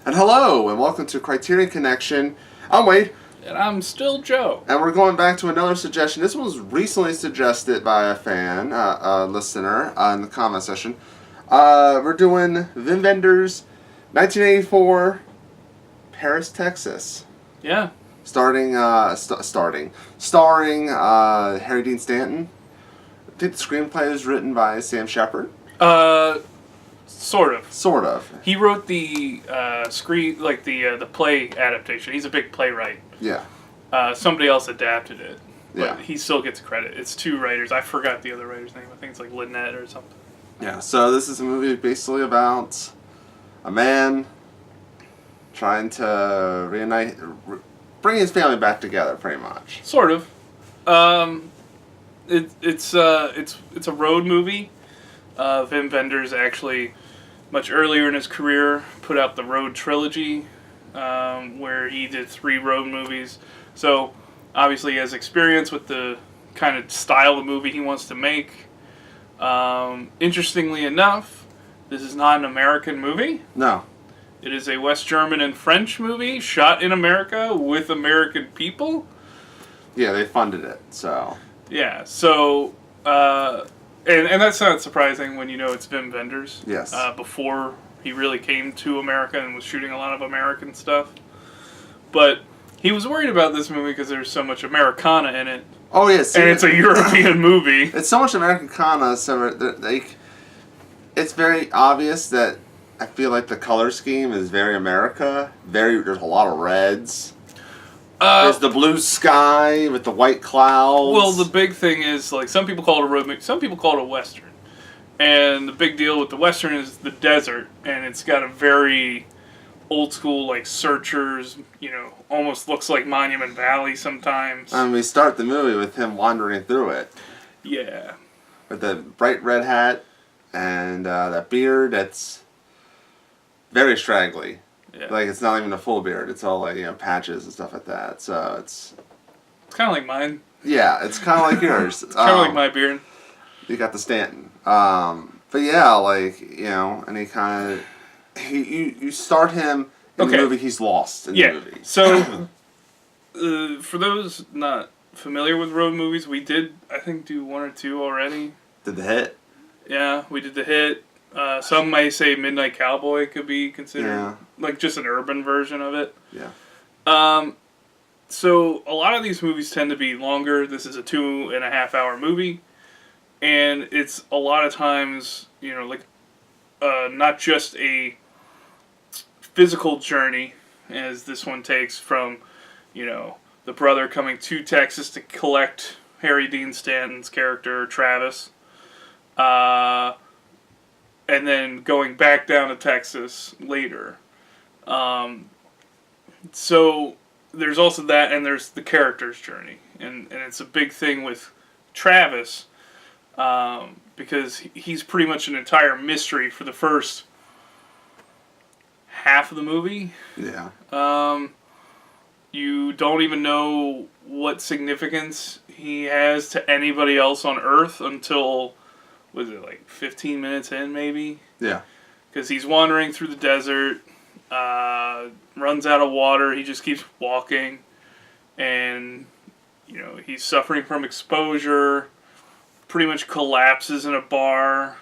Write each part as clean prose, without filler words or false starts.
And hello, and welcome to Criterion Connection. I'm Wade. And I'm still Joe. And we're going back to another suggestion. This one was recently suggested by a fan, a listener, in the comment section. We're doing Wim Wenders' 1984 Paris, Texas. Yeah. Starring Harry Dean Stanton. I think the screenplay is written by Sam Shepard. Sort of. Sort of. He wrote the the play adaptation. He's a big playwright. Yeah. Somebody else adapted it. But Yeah. he still gets credit. It's two writers. I forgot the other writer's name. I think it's like Lynette or something. Yeah, so this is a movie basically about a man trying to bring his family back together, pretty much. Sort of. It's a road movie. Wim Wenders actually, much earlier in his career, put out the Road trilogy, where he did 3 road movies. So, obviously he has experience with the kind of style of movie he wants to make. Interestingly enough, this is not an American movie. No. It is a West German and French movie shot in America with American people. Yeah, they funded it, so... Yeah, so... And that's not surprising when you know it's Wim Wenders. Yes. Before he really came to America and was shooting a lot of American stuff. But he was worried about this movie because there's so much Americana in it. Oh, yes. And it's a European movie. It's so much Americana, so it's very obvious that I feel like the color scheme is very America. There's a lot of reds. There's the blue sky with the white clouds. Well, the big thing is, like, some people call it a road movie, some people call it a Western. And the big deal with the Western is the desert, and it's got a very old school, like, Searchers, almost looks like Monument Valley sometimes. And we start the movie with him wandering through it. Yeah. With the bright red hat and that beard that's very straggly. Yeah. Like, it's not even a full beard. It's all, like, patches and stuff like that. So, it's kind of like mine. Yeah, it's kind of like yours. It's kind of like my beard. You got the Stanton. But, yeah, like, and he kind of... You start him in the movie, he's lost in the movie. So, for those not familiar with road movies, we did, I think, do 1 or 2 already. Did the hit? Yeah, we did the hit. Some may say Midnight Cowboy could be considered like just an urban version of it. Yeah. So a lot of these movies tend to be longer. This is a 2.5-hour movie, and it's a lot of times not just a physical journey as this one takes from the brother coming to Texas to collect Harry Dean Stanton's character Travis. And then going back down to Texas later. So there's also that, and there's the character's journey. And it's a big thing with Travis, because he's pretty much an entire mystery for the first half of the movie. Yeah. You don't even know what significance he has to anybody else on Earth until... was it like 15 minutes in, maybe? Yeah. Because he's wandering through the desert, runs out of water, he just keeps walking, and, he's suffering from exposure, pretty much collapses in a bar,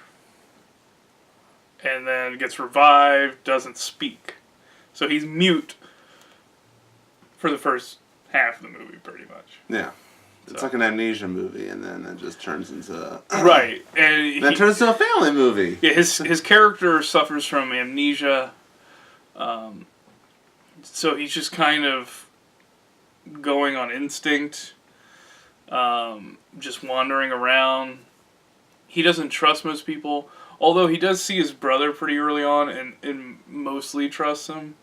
and then gets revived, doesn't speak. So he's mute for the first half of the movie, pretty much. Yeah. It's like an amnesia movie, and then it just turns into... Right. And then it turns into a family movie. Yeah, his character suffers from amnesia. So he's just kind of going on instinct, just wandering around. He doesn't trust most people, although he does see his brother pretty early on and mostly trusts him,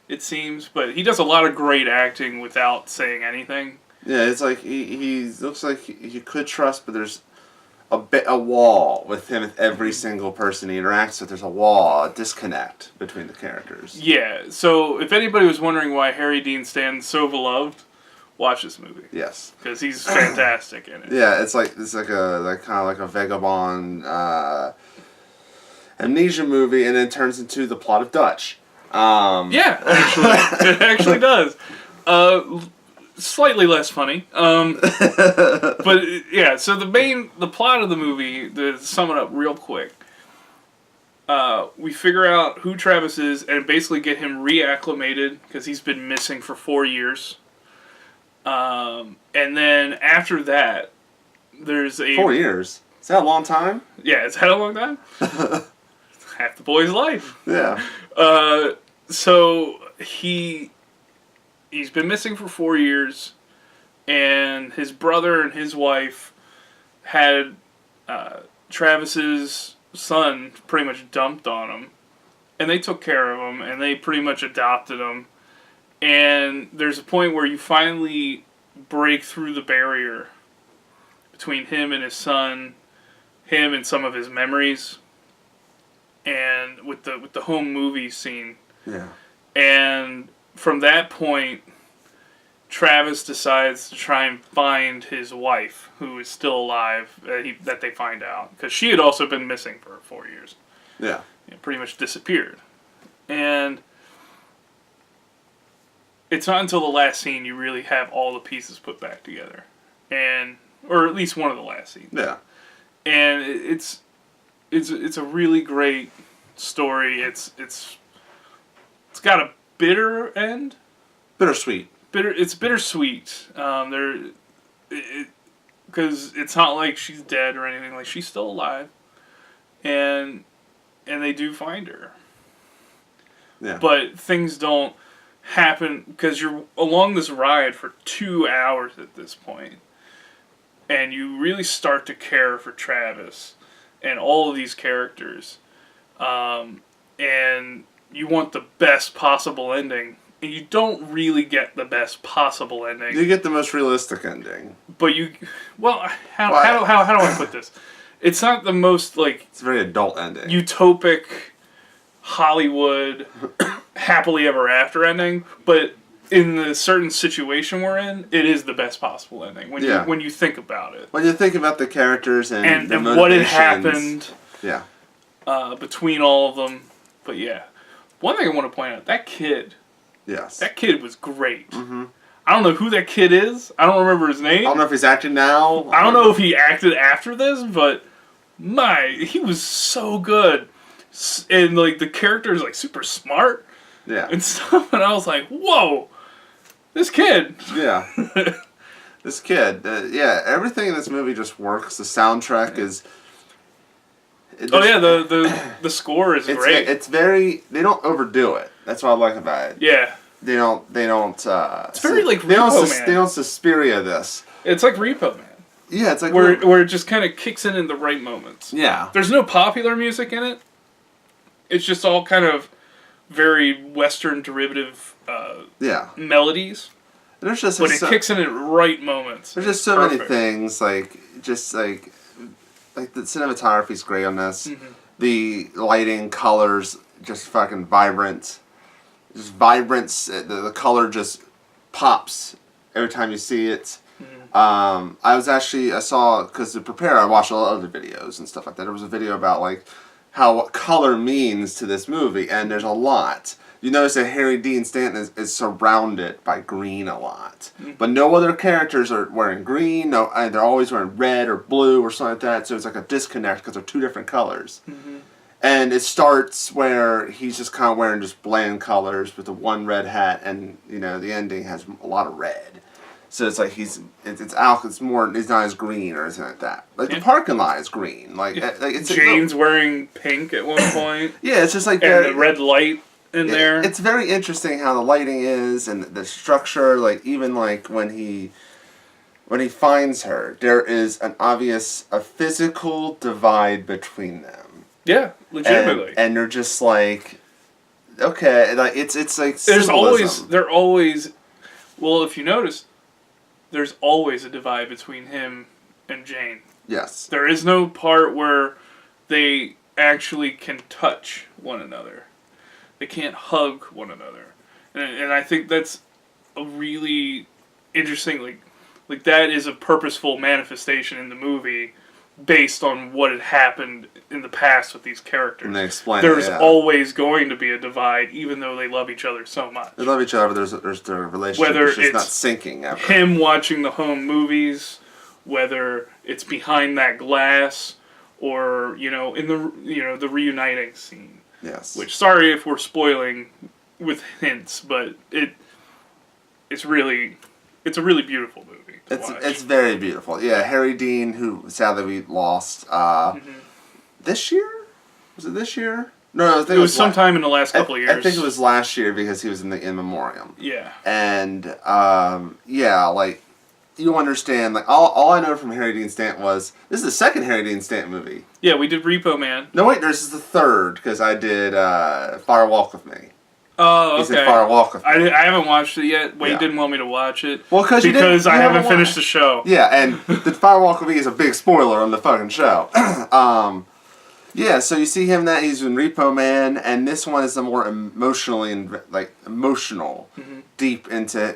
it seems. But he does a lot of great acting without saying anything. Yeah, it's like he looks like you could trust, but there's a wall with him with every single person he interacts with. There's a wall, a disconnect between the characters. Yeah, so if anybody was wondering why Harry Dean Stanton's so beloved, watch this movie. Yes, because he's fantastic in it. Yeah, it's like kind of like a vagabond amnesia movie, and then turns into The Plot of Dutch. Yeah, actually, it actually does. Slightly less funny. But yeah, so the plot of the movie, to sum it up real quick, we figure out who Travis is and basically get him reacclimated because he's been missing for 4 years. And then after that, there's a 4 years. Is that a long time? Yeah, is that a long time? Half the boy's life. Yeah. So he's been missing for 4 years, and his brother and his wife had Travis's son pretty much dumped on him, and they took care of him, and they pretty much adopted him. And there's a point where you finally break through the barrier between him and his son, him and some of his memories, and with the home movie scene. Yeah. And from that point, Travis decides to try and find his wife, who is still alive, that they find out. Because she had also been missing for 4 years. Yeah. Pretty much disappeared. And it's not until the last scene you really have all the pieces put back together. Or at least one of the last scenes. Yeah. And it's a really great story. It's got a bitter end. Bittersweet. It's bittersweet. Because it's not like she's dead or anything. Like, she's still alive, and they do find her. Yeah. But things don't happen because you're along this ride for 2 hours at this point, and you really start to care for Travis and all of these characters, and you want the best possible ending. And you don't really get the best possible ending. You get the most realistic ending. But how do I put this? It's not the most, like... It's a very adult ending. Utopic, Hollywood, happily ever after ending. But in the certain situation we're in, it is the best possible ending. When you think about it. When you think about the characters and what had happened. Yeah. Between all of them. But yeah. One thing I want to point out, that kid... Yes. That kid was great. Mm-hmm. I don't know who that kid is. I don't remember his name. I don't know if he's acting now. I don't know if he acted after this, but he was so good. And like the character is like super smart. Yeah. And stuff. And I was like, whoa, this kid. Yeah. This kid. Yeah. Everything in this movie just works. The soundtrack is. The score is great. It's very. They don't overdo it. That's what I like about it. Yeah. They don't. It's very like Repo Man. They don't Suspiria this. It's like Repo Man. Yeah, it's like where it just kind of kicks in the right moments. Yeah. There's no popular music in it. It's just all kind of very Western derivative. Melodies. There's just it kicks in at right moments. There's just so many things like the cinematography's great on this. Mm-hmm. The lighting, colors, just fucking vibrant. Just vibrance. The color just pops every time you see it. Mm-hmm. I saw, because to prepare, I watched a lot of other videos and stuff like that. There was a video about like what color means to this movie, and there's a lot. You notice that Harry Dean Stanton is surrounded by green a lot. Mm-hmm. But no other characters are wearing green. No, they're always wearing red or blue or something like that. So it's like a disconnect because they're two different colors. Mm-hmm. And it starts where he's just kind of wearing just bland colors with the one red hat, and the ending has a lot of red. So it's like it's not as green or anything like that. Like the parking lot is green. Like it's Jane's wearing pink at one point. Yeah, it's just like and the red light. There. It's very interesting how the lighting is and the structure. Like even like when he finds her, there is a physical divide between them. Yeah, legitimately. And they're just like, okay, like it's like they're always. Well, if you notice, there's always a divide between him and Jane. Yes. There is no part where they actually can touch one another. They can't hug one another, and I think that's a really interesting like that is a purposeful manifestation in the movie based on what had happened in the past with these characters. And they explain there's always going to be a divide, even though they love each other so much. They love each other, but there's their relationship Whether is just it's not syncing ever. him watching the home movies, whether it's behind that glass, or in the reuniting scene. Yes. Which, sorry if we're spoiling with hints, but it's a really beautiful movie. It's very beautiful. Yeah, Harry Dean, who sadly we lost this year. Was it this year? No, I think it was sometime in the last couple of years. I think it was last year because he was in the In Memoriam. Yeah. And like you understand, like all I know from Harry Dean Stanton was this is the second Harry Dean Stanton movie. Yeah, we did Repo Man. No, wait, this is the third because I did Fire Walk with Me. Oh, okay. He said Fire Walk with Me. I haven't watched it yet. Wade didn't want me to watch it. Well, because I haven't finished the show. Yeah, and the Fire Walk with Me is a big spoiler on the fucking show. Yeah, so you see him that he's in Repo Man, and this one is a more emotional, deep into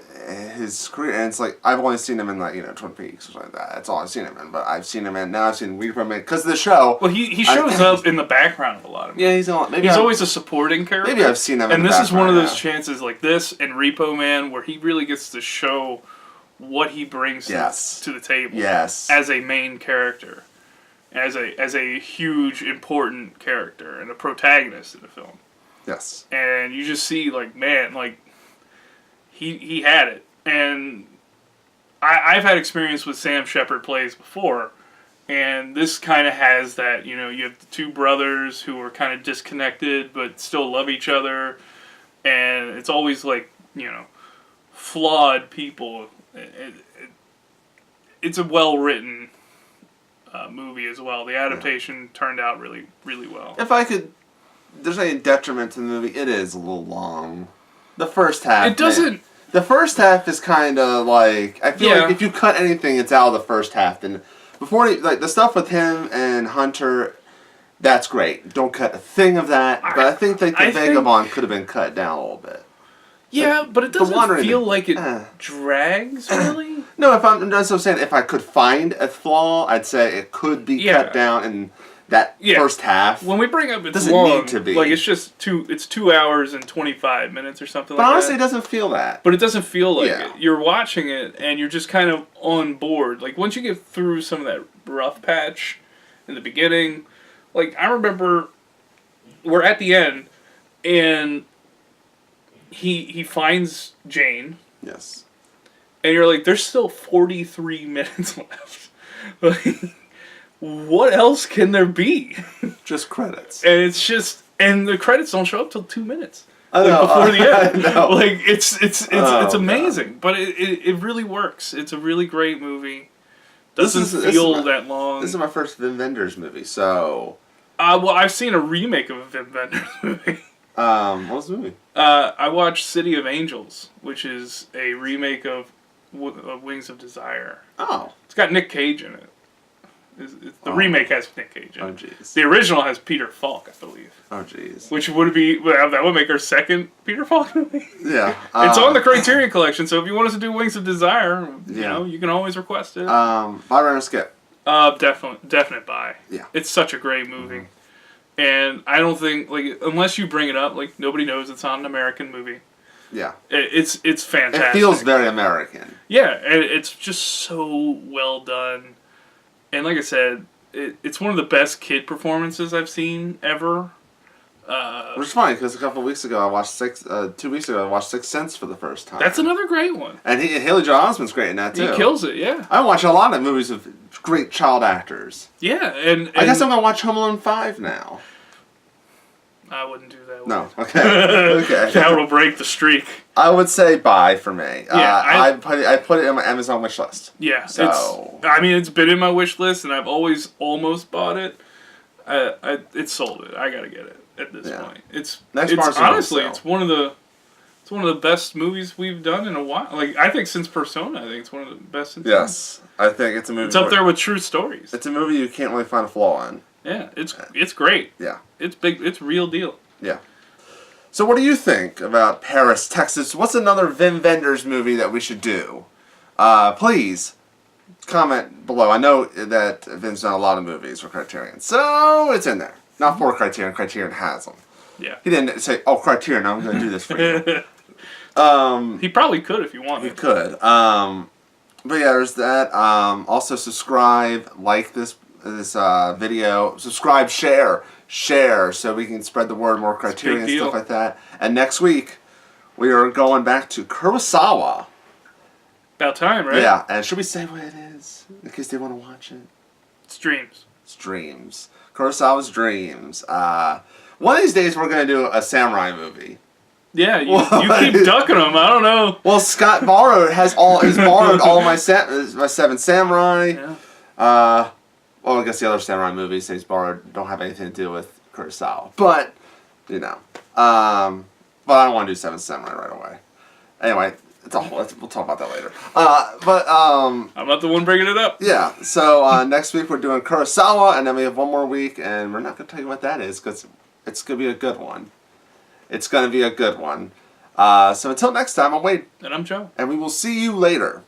his career. And it's like I've only seen him in Twin Peaks or something like that. That's all I've seen him in. But I've seen him in Repo Man because of the show. Well, he shows up in the background of a lot of movies. Yeah, he's always a supporting character. Maybe I've seen him. And this is one of those chances like this and Repo Man where he really gets to show what he brings to the table. Yes. As a main character. As a huge, important character and a protagonist in the film. Yes. And you just see, like, man, like, he had it. And I've had experience with Sam Shepard plays before, and this kind of has that, you have the two brothers who are kind of disconnected but still love each other, and it's always, like, flawed people. It's a well-written movie as well. The adaptation turned out really, really well. If there's any detriment to the movie, it is a little long. The first half. It doesn't. The first half is kind of like I feel like if you cut anything, it's out of the first half. Then the stuff with him and Hunter, that's great. Don't cut a thing of that. But I think the Vagabond could have been cut down a little bit. Yeah, but it doesn't feel like it drags, really. No, that's what I'm saying. If I could find a flaw, I'd say it could be cut down in that first half. When we bring up doesn't need to be. Like, it's just 2 hours and 25 minutes or something like that. But honestly, it doesn't feel that. But it doesn't feel like it. You're watching it, and you're just kind of on board. Like, once you get through some of that rough patch in the beginning, like, I remember we're at the end, and he finds Jane. Yes. And you're like, there's still 43 minutes left. Like, what else can there be? Just credits. And it's just, and the credits don't show up till 2 minutes. I know. Before the end. I know. Like, it's amazing. God. But it really works. It's a really great movie. Doesn't feel that long. This is my first Wim Wenders movie, so... well, I've seen a remake of a Wim Wenders movie. What was the movie? I watched City of Angels, which is a remake of Wings of Desire. Oh. It's got Nick Cage in it. The remake has Nick Cage in it. Oh, jeez. The original has Peter Falk, I believe. Oh, jeez. Which that would make our second Peter Falk movie. Yeah. It's on the Criterion Collection, so if you want us to do Wings of Desire, you can always request it. Buy, rent, or skip? Definite buy. Yeah. It's such a great movie. Mm-hmm. And I don't think, like, unless you bring it up, like, nobody knows it's not an American movie. Yeah. It's fantastic. It feels very American. Yeah, and it's just so well done. And like I said, it's one of the best kid performances I've seen ever. Which is funny, because a couple of weeks ago, I watched 2 weeks ago, I watched Sixth Sense for the first time. That's another great one. And Haley Joel Osment's great in that, too. He kills it, yeah. I watch a lot of movies with great child actors. Yeah, and I guess I'm going to watch Home Alone 5 now. I wouldn't do that. No, okay. Okay. That will break the streak. I would say buy for me. Yeah, I put it in my Amazon wish list. Yeah, so it's been in my wish list, and I've always almost bought it. It's sold it. I gotta get it at this point. It's honestly it's one of the best movies we've done in a while. Like, I think since Persona, I think it's one of the best. Yes, I think it's a movie. It's up there with True Stories. It's a movie you can't really find a flaw in. Yeah, it's great. Yeah, it's big. It's real deal. Yeah. So what do you think about Paris, Texas? What's another Wim Wenders movie that we should do? Please comment below. I know that Vin's done a lot of movies for Criterion, so it's in there. Not for Criterion. Criterion has them. Yeah. He didn't say, "Oh, Criterion, I'm going to do this for you." He probably could if he wanted. He could. But yeah, there's that. Also, subscribe, like this video, subscribe, share, so we can spread the word, more Criterion stuff like that. And next week, we are going back to Kurosawa. About time, right? Yeah, and should we say what it is in case they want to watch it? It's Dreams. It's Dreams. Kurosawa's Dreams. One of these days, we're going to do a samurai movie. Yeah, you keep ducking them. I don't know. Well, Scott borrowed he's borrowed all my Seven Samurai. Yeah. Well, I guess the other samurai movies that he's borrowed don't have anything to do with Kurosawa. But, you know. But I don't want to do Seven Samurai right away. Anyway, we'll talk about that later. I'm not the one bringing it up. Yeah, so next week we're doing Kurosawa, and then we have one more week, and we're not going to tell you what that is, because it's going to be a good one. It's going to be a good one. So until next time, I'm Wade. And I'm Joe. And we will see you later.